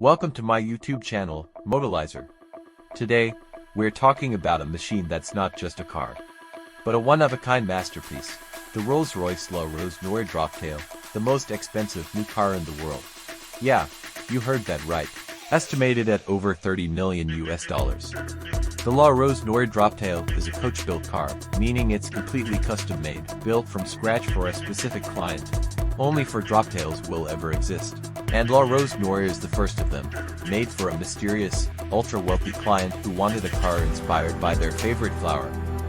Welcome to my YouTube channel, Motolyzer. Today, we're talking about a machine that's not just a car, but a one-of-a-kind masterpiece, the Rolls-Royce Rose Noire Droptail, the most expensive new car in the world. Yeah, you heard that right. Estimated at over $30 million. The Rose Noire Droptail is a coach-built car, meaning it's completely custom-made, built from scratch for a specific client. Only for Droptails will ever exist. And Rose Noire is the first of them, made for a mysterious, ultra-wealthy client who wanted a car inspired by their favorite flower,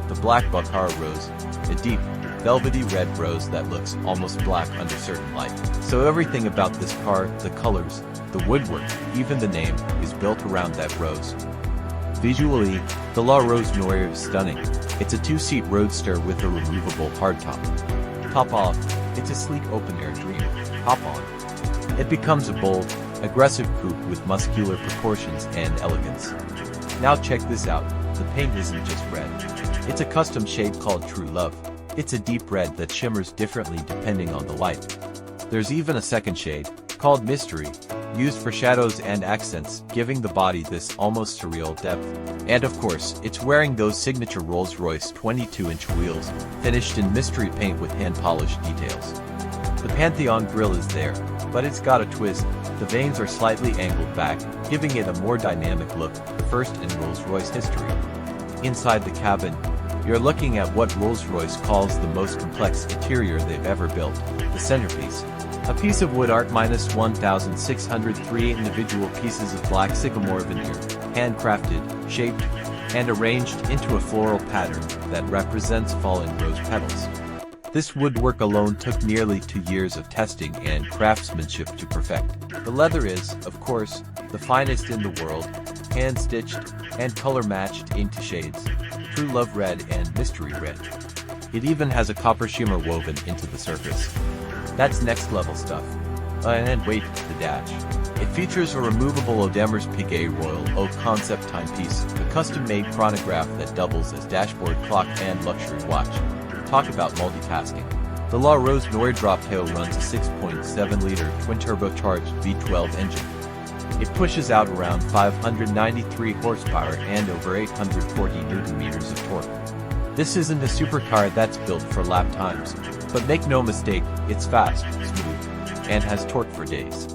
the Black Baccara rose, a deep, velvety red rose that looks almost black under certain light. So everything about this car, the colors, the woodwork, even the name, is built around that rose. Visually, the Rose Noire is stunning. It's a two-seat roadster with a removable hardtop. Top off, it's a sleek open-air dream. Hop on. It becomes a bold, aggressive coupe with muscular proportions and elegance. Now check this out, the paint isn't just red. It's a custom shade called True Love. It's a deep red that shimmers differently depending on the light. There's even a second shade, called Mystery, used for shadows and accents, giving the body this almost surreal depth. And of course, it's wearing those signature Rolls-Royce 22-inch wheels, finished in mystery paint with hand-polished details. The Pantheon grille is there, but it's got a twist. The vanes are slightly angled back, giving it a more dynamic look, the first in Rolls-Royce history. Inside the cabin, you're looking at what Rolls-Royce calls the most complex interior they've ever built, the centerpiece. A piece of wood art minus 1,603 individual pieces of black sycamore veneer, handcrafted, shaped, and arranged into a floral pattern that represents falling rose petals. This woodwork alone took nearly 2 years of testing and craftsmanship to perfect. The leather is, of course, the finest in the world, hand-stitched and color-matched into shades, True Love Red and Mystery Red. It even has a copper shimmer woven into the surface. That's next-level stuff. And wait, the dash. It features a removable Audemars Piguet Royal Oak concept timepiece, a custom-made chronograph that doubles as dashboard clock and luxury watch. Talk about multitasking. The Rose Noire Droptail runs a 6.7-liter twin-turbocharged V12 engine. It pushes out around 593 horsepower and over 840 Nm of torque. This isn't a supercar that's built for lap times, but make no mistake, it's fast, smooth, and has torque for days.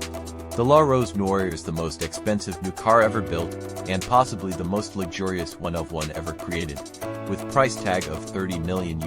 The Rose Noire is the most expensive new car ever built, and possibly the most luxurious one-of-one ever created, with price tag of $30 million.